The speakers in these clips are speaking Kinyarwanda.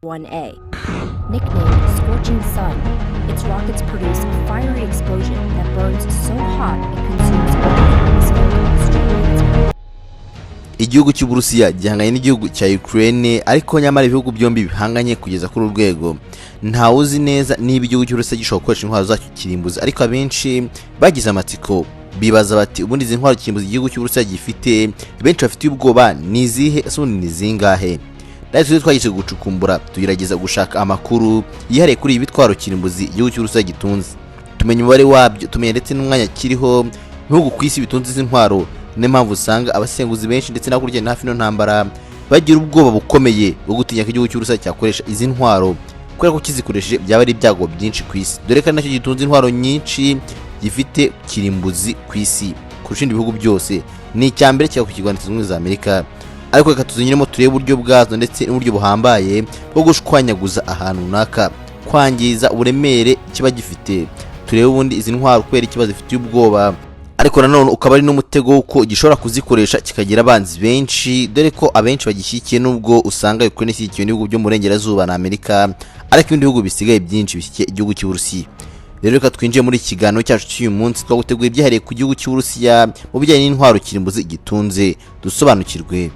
1A. Nicknamed Scorching Sun, its rockets produce a fiery explosion that burns so hot it consumes all the atmosphere Australians. Igihugu cy'Uburusiya gihanganye n'igihugu cya Ukraine, ariko nyamara ibihugu byombi bihanganye kugeza kuri urwego ntawe uzi neza niba igihugu cy'Uburusiya gishobora gukoresha intwaro zacyo kirimbuzi, ariko abenshi bagize amatsiko bibaza bati ubundi izi ntwaro kirimbuzi igihugu cy'Uburusiya gifite benshi bafite ubwoba ni izihe asundi ni zingahe. Natwe twagiye gucukumbura tugerageza gushaka amakuru yihariye kuri ibitwaro kirimbuzi igihugu cy'Uburusiya gitunze, tumenya umubare wabyo, tumenya ndetse n'umwanya kiriho ibihugu ku isi bitunze izi ntwaro. Niyo mpamvu usanga abasenguzi benshi ndetse n'abakurikirana hafi no ntambara bagira ubwoba bukomeye bwo gutinya ko igihugu cy'Uburusiya cyakoresha izi ntwaro, kubera ko kizikoresheje byaba ari ibyago byinshi ku isi, dore ko nacyo gitunze intwaro nyinshi gifite kirimbuzi ku isi kurusha ibindi bihugu byose. Ni icyambere cyangwa ku kigwanda cy'Ubumwe za Amerika, ariko reka tuzinyuremo turebe uburyo bwazo ndetse n'uburyo buhambaye bwo gushwanyaguza ahantu runaka, kwangiza uburemere kiba gifite. Turebe ubundi izi ntwaro kubera ikibazo zifitiye ubwoba, ariko nanone ukaba ari n'umutego w'uko gishobora kuzikoresha kikagira abanzi benshi, dore ko abenshi bagishyikiye nubwo usanga Ukraine ishyigikiwe n'ibihugu byo mu burengerazuba na Amerika, ariko ibindi bihugu bisigaye byinshi bishyigikiye igihugu cy'Uburusiya. Rero reka twinjiye muri kiganiro cyacu cy'uyu munsi twaguteguye ibyahariye ku gihugu cy'Uburusiya mu bijyanye n'intwaro kirimbuzi gitunze, dusobanukirwe.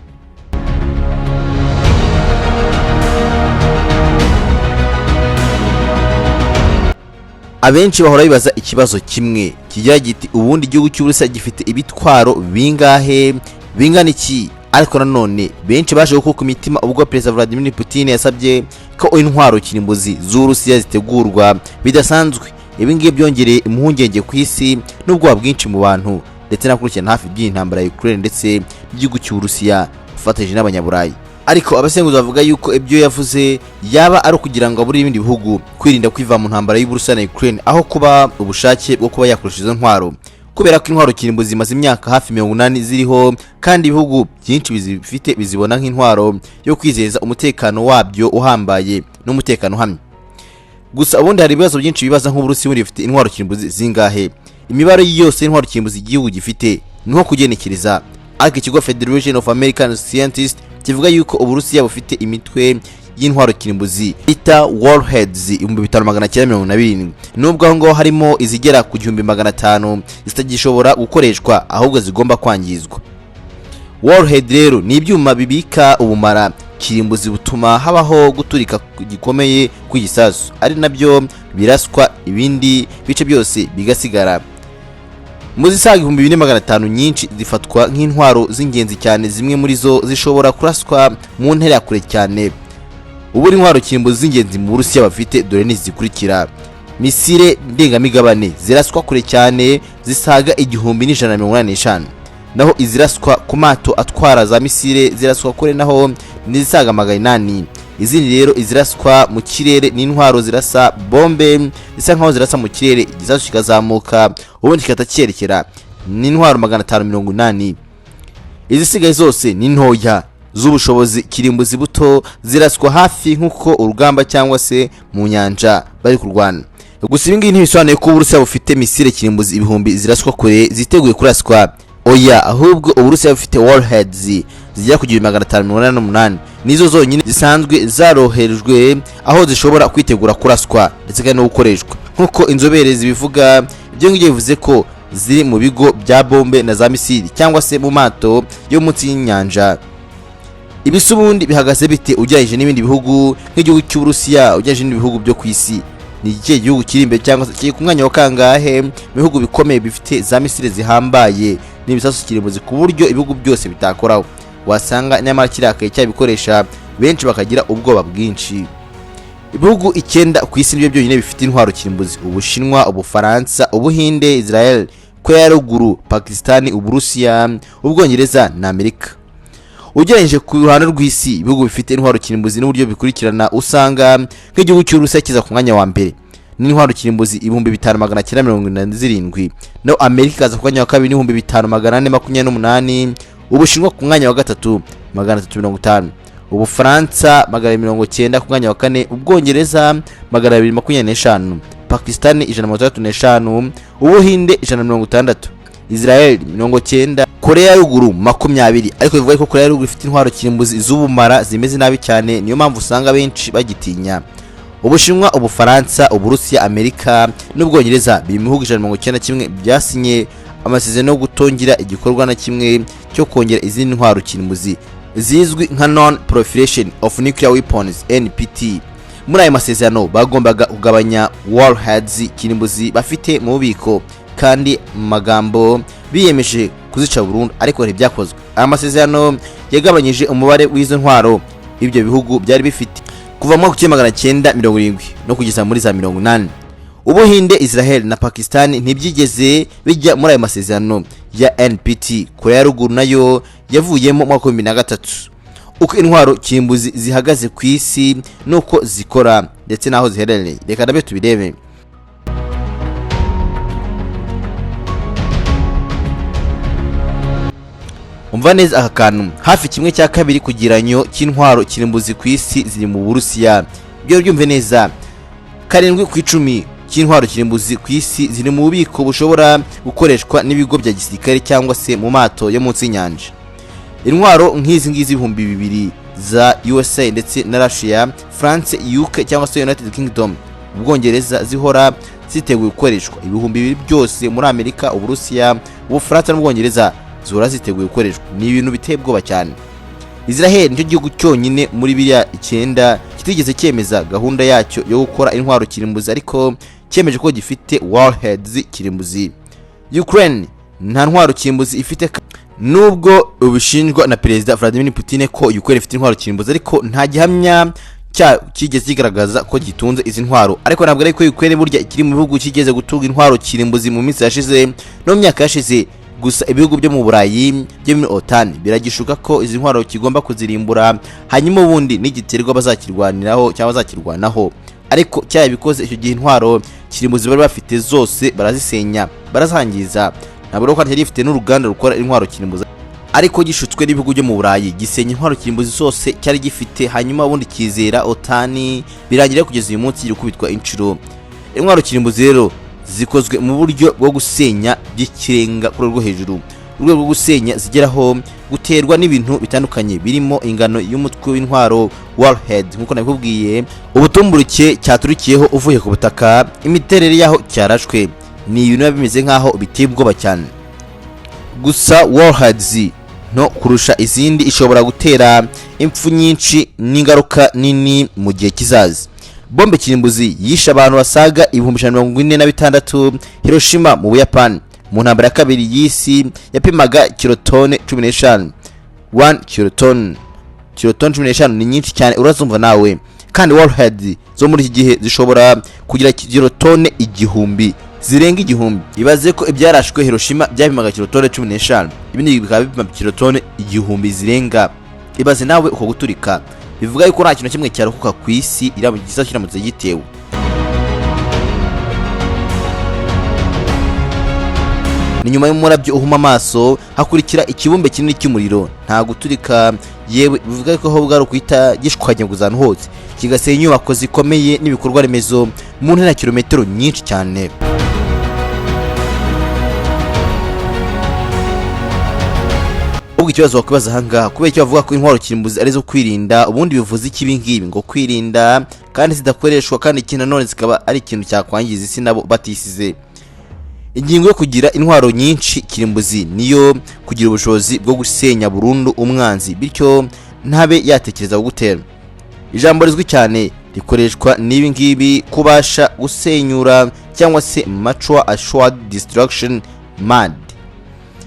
Abenshi bahora bibaza ikibazo kimwe kigira giti ubundi igihugu cy'Uburusiya gifite ibitwaro bingahe, bingana iki? Ariko nanone benshi baje gukuka imitima ubwo Perezida Vladimir Putin yasabye ko intwaro kirimbuzi z'Uburusiya zitegurwa bidasanzwe. Ibi ngibi byongereye impungenge ku isi n'ubwoba bwinshi mu bantu ndetse n'akurikirana hafi by'intambara ya Ukraine ndetse n'igihugu cy'Uburusiya ufatanyije n'abanyaburayi. Ariko abasenguzi bavuga yuko ibyo yavuze yaba ari ukugira ngo abure ibindi bihugu kwirinda kwiva mu ntambara y'Uburusiya na Ukraine, aho kuba ubushake bwo kuba yakoresha izo ntwaro, kubera ko intwaro kirimbuzi zimaze imyaka hafi 80 ziriho, kandi ibihugu byinshi bizifite bizibona nk'intwaro yo kwizeza umutekano wabyo uhambaye n'umutekano hamwe. Gusa ubundi hari ibibazo byinshi bibaza nk'Uburusiya buri bifite intwaro kirimbuzi zingahe. Imibare yose y'intwaro kirimbuzi igihugu gifite niho kugenekereza, ariko ikigo Federation of American Scientists kivuga yuko Uburusiya bufite imitwe y'intwaro kirimbuzi bita warheads 5927, nubwo aho ngo harimo izigera ku 1500 zitagishobora gukoreshwa ahubwo zigomba kwangizwa. Warhead rero ni ibyuma bibika ubumara kirimbuzi butuma habaho guturika gikomeye kw'igisasu, ari nabyo biraswa ibindi bice byose bigasigara. Muzisaga 2500 nyinshi zifatwa nk'intwaro z'ingenzi cyane, zimwe muri zo zishobora kuraswa mu ntera ya kure cyane. Ubu intwaro kirimbuzi z'ingenzi mu Burusiya bafite dore n'izikurikira: misile ndengamigabane ziraswa kure cyane zisaga 1185, naho iziraswa ku mato atwara za misile ziraswa kure naho nizisaga 800. Izindi rero iziraswa mu kirere n'intwaro zirasa bombe zisa nkaho zirasa mu kirere igisasu kikazamuka ubundi kikata cyerekera n'intwaro 580. Izisigaye zose ni ntoya z'ubushobozi kirimbuzi buto ziraswa hafi nkuko urugamba cyangwa se mu nyanja bari kurwana. Gusa ibi ngibi ntibisobanuye ko Uburusiya bufite misile kirimbuzi ibihumbi ziraswa kure ziteguye kuraswa. Oya, ahubwo Uburusiya bufite warheads zigera ku 1588, nizo zonyine zisanzwe zaroherejwe aho zishobora kwitegura kuraswa ndetse kandi no gukoreshwa. Nkuko inzobere zibivuga, ibyo ngibyo bivuze ko ziri mu bigo bya bombe na za misili cyangwa se mu mato yo munsi y'inyanja. Ibisubundi bihagaze bite ujyanye n'ibindi bihugu nk'igihugu cy'Uburusiya ujyanye n'ibindi bihugu byo ku isi? Ni ikihe gihugu kiri imbere cyangwa se kiri ku mwanya wa kangahe mu bihugu bikomeye bifite za misile zihambaye n'ibisasu kirimbuzi ku buryo ibihugu byose bitakoraho? Wasanga nyamara kirakaye cyabikoresha benshi bakagira ubwoba bwinshi. Ibihugu 9 ku isi nibyo byonyine bifite intwaro kirimbuzi: Ubushinwa, Ubufaransa, Ubuhinde, Israel, Korea ya Ruguru, Pakistan, Uburusiya, Ubwongereza na Amerika. Ugereranyije ku ruhande rw'isi ibihugu bifite intwaro kirimbuzi n'uburyo bikurikirana, usanga nk'igihugu cy'Uburusiya kiza ku mwanya wa mbere n'intwaro kirimbuzi 5927, naho Amerika kaza ku mwanya wa kabiri 5428, Ubushinwa ku mwanya wa gatatu 350, Ubufaransa 190 ku mwanya wa kane, Ubwongereza 225, Pakistan 135, Ubuhinde 160, Israel 90 Korea ya ruguru 20, ariko bivuga ko Korea ya ruguru ifite intwaro kirimbuzi z'ubumara zimeze nabi cyane, niyo mpamvu usanga benshi bagitinya. Ubushinwa, Ubufaransa, Uburusiya, Amerika n'Ubwongereza biri mu bihugu 191 byasinye amasezerano yo gutongera igikorwa na kimwe cyo kongera izindi ntwaro kirimbuzi zizwi nka Non-Proliferation of Nuclear Weapons NPT. Muri aya masezerano bagombaga kugabanya warheads kirimbuzi bafite mu bubiko, kandi magambo biyemeje kuzica burundu, ariko ntibyakozwe. Aya masezerano yagabanyije umubare w'izo ntwaro ibyo bihugu byari bifite kuva mu 1970 no kugeza muri za 80. Ubuhinde, Israel na Pakistan ntibyigeze bijya muri aya masezerano ya NPT. Korea ya ruguru nayo yavuyemo mu 2003. Uko intwaro kirimbuzi zihagaze ku isi nuko zikora ndetse naho ziherereye, reka nabe tubirebe. Umva neza aka kantu, hafi 1/2 kugiranyo cy'intwaro kirimbuzi ku isi ziri mu Burusiya. Byo byumve neza, 7/10 cy'intwaro kirimbuzi ku isi ziri mu bubiko bushobora gukoreshwa n'ibigo bya gisirikare cyangwa se mu mato yo munsi y'inyanja. Intwaro nk'izi ngizi 2000 za USA ndetse na Russia, France, UK cyangwa se United Kingdom, Ubwongereza zihora ziteguye gukoreshwa. 2000 byose muri Amerika, Uburusiya, Ubufaransa n'Ubwongereza zihora ziteguye gukoreshwa. Ni ibintu biteye ubwoba cyane. Israel nicyo gihugu cyonyine muri biriya 9 kitigeze cyemeza gahunda yacyo yo gukora intwaro kirimbuzi, ariko cyemeje ko gifite warheads kirimbuzi. Ukraine nta ntwaro kirimbuzi ifite, nubwo ubishinjwa na Perezida Vladimir Putin ko Ukraine ifite intwaro kirimbuzi, ariko nta gihamya kigeze kigaragaza ko gitunze izi ntwaro. Ariko ntabwo ari ko Ukraine burya ikiri mu bihugu kigeze gutunga intwaro kirimbuzi mu minsi yashize no mu myaka yashize. Gusa ibihugu byo mu Burayi byo muri OTAN biragishuka ko izi ntwaro kigomba kuzirimbura, hanyuma ubundi n'igiterwa bazakirwaniraho cyangwa bazakirwanaho. Ariko cyabikoze icyo gihe intwaro kirimbuzi bari bafite zose barazisenya, barazangiza. Ntabwo ko cyari gifite n'uruganda rukora intwaro kirimbuzi, ariko gishutswe n'ibihugu byo mu Burayi gisenya intwaro kirimbuzi zose cyari gifite, hanyuma ubundi kizera OTAN, birangira kugeza uyu munsi gikubitwa inshuro. Intwaro kirimbuzi rero zikozwe mu buryo bwo gusenya by'ikirenga kuri rwo hejuru. Urwego rwo gusenya zigeraho guterwa n'ibintu bitandukanye birimo ingano y'umutwe w'intwaro warhead, nkuko nabikubwiye, ubutumburuke cyaturikiyeho uvuye ku butaka, imiterere yaho cyarashwe. Ni ibintu bimeze nkaho biteye ubwoba cyane. Gusa warheads no kurusha izindi ishobora gutera impfu nyinshi n'ingaruka nini mu gihe kizaza. Bombe kirimbuzi yishe abantu basaga 46,000 Hiroshima mu Buyapani. Mu ntambara ya kabiri y'isi yapimaga kilotone 15. 1 kilotone 15 ni nyinshi cyane, urazumva nawe. Kandi warhead zo muri iki gihe zishobora kugira kilotone 1000, zirenga 1000. Ibaze ko ibyarashwe Hiroshima byapimaga kilotone 15, ibindi bikaba bipima kilotone 1000 zirenga. Ibaze nawe uko guturika. Bivuga yuko nta kintu kimwe cyarokoka ku isi iramutse kiramutse gitewe. Ni nyuma y'umurabyo uhuma amaso hakurikira ikibumbe kinini cy'umuriro, nta guturika yewe. Bivuga ko aho bwari kwita gishwanyaguza ahantu hose, kigasenya inyubako zikomeye n'ibikorwa remezo mu ntera kilometero nyinshi cyane. Ubwo ikibazo wakwibaza hanga, kubera icyo bavuga ko intwaro kirimbuzi ari zo kwirinda, ubundi bivuze iki ngibi ngo kwirinda kandi zidakoreshwa, kandi ikintu none zikaba ari ikintu cyakwangiza isi nabo batisize. Ingingo yo kugira intwaro nyinshi kirimbuzi niyo kugira ubushobozi bwo gusenya burundu umwanzi, bityo ntabe yatekereza gutera. Ijambo rizwi cyane rikoreshwa n'ibi ngibi kubasha gusenyura cyangwa se mature assured destruction MAD.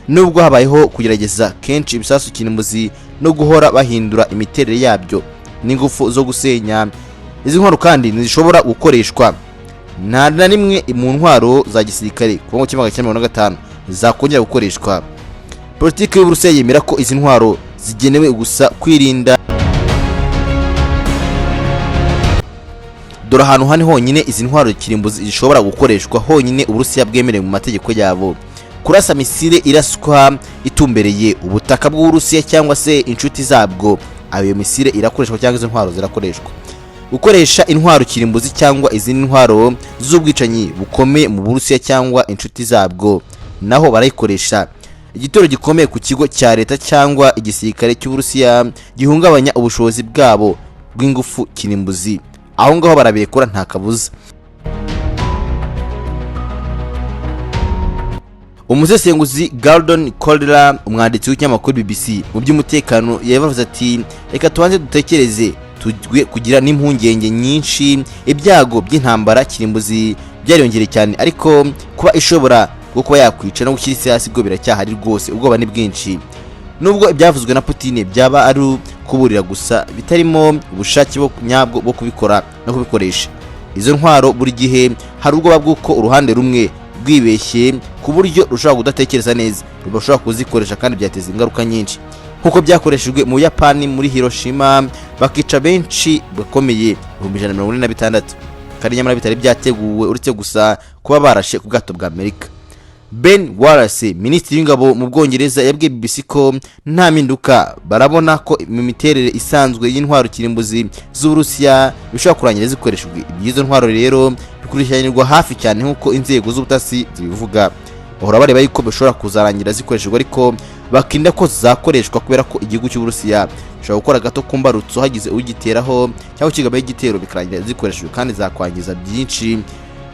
Nubwo habayeho kugerageza kenshi ibisasu kirimbuzi no guhora bahindura imiterere yabyo n'ingufu zo gusenya, izi ntwaro kandi ntizishobora gukoreshwa nta na rimwe mu ntwaro za gisirikare kuva mu 1945 zakongera gukoreshwa. Politiki y'Uburusiya yemera ko izi ntwaro zigenewe gusa kwirinda. Dore ahantu hani honyine izi ntwaro kirimbuzi zishobora gukoreshwa honyine Uburusiya bwemerewe mu mategeko yabo: kurasa misile iraswa itumbereye ubutaka bw'Uburusiya cyangwa se inshuti zabwo. Ayo misile irakoreshwa cyangwa izo ntwaro zirakoreshwa. Gukoresha intwaro kirimbuzi cyangwa izindi ntwaro z'ubwicanyi bukomeye mu Burusiya cyangwa inshuti zabwo naho barayikoresha. igitero gikomeye ku kigo cya leta cyangwa igisirikare cy'Uburusiya gihungabanya ubushobozi bwabo bw'ingufu kirimbuzi. Aho ngaho barabekura nta kabuza. Umusesenguzi Gordon Caldera, umwanditsi w'ikinyamakuru BBC mu by'umutekano, yavuze ati reka tubanze dutekereze tujwe kugira n'impungenge nyinshi. Ibyago by'intambara kirimbuzi byariyongereye cyane, ariko kuba ishobora kuba yakwica no gushyira isi hasi bwo biracyahari rwose. Ubwoba ni bwinshi, nubwo ibyavuzwe na Putin byaba ari kuburira gusa bitarimo ubushake nyabwo bwo kubikora no kubikoresha. Izo ntwaro buri gihe hari ubwoba bw'uko uruhande rumwe rwibeshye ku buryo rushobora kudatekereza neza rubashobora kuzikoresha kandi byateza ingaruka nyinshi, nkuko byakoreshejwe mu Buyapani muri Hiroshima bakica benshi bakomeye 146 kandi nyamara bitari byateguwe uretse gusa kuba barashe ku bwato bwa Amerika. Ben Wallace, minisitiri w'ingabo mu Bwongereza, yabwiye BBC ko nta mpinduka barabona ko mu miterere isanzwe y'intwaro kirimbuzi z'Uburusiya bishobora kurangira zikoreshejwe. Izo ntwaro rero bikurikiranyirwa hafi cyane nk'uko inzego z'ubutasi zibivuga. Bahora bareba yuko bishobora kuzarangira zikoreshejwe, ariko bakinda ko zakoreshwa kubera ko igihugu cy'Uburusiya gishobora gukora gato kumbarutso hagize ugiteraho cyangwa kigabaye igitero bikarangira zikoreshejwe kandi zakwangiza byinshi.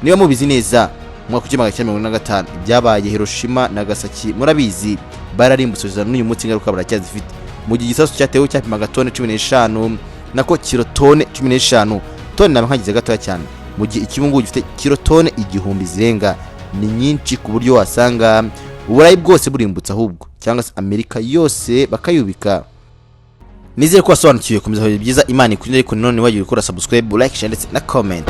Niba mubizi neza mu 1945 ibyabaye Hiroshima na Nagasaki murabizi bararimbutse n'uyu munsi ingaruka baracyazifite. Mu gihe igisasu cyatewe cyapimaga tone 15 nako kirotone 15, tone nabankagize gatoya cyane, mu gihe ikibungu gifite kirotone 1000 zirenga. Ni nyinshi ku buryo wasanga Uburayi bwose burimbutse ahubwo cyangwa se Amerika yose bakayubika. Nizere ko wasobanukiwe. Komeza byiza, Imana ikurinde, ariko none wagiye gukora subscribe, like, share ndetse na comment.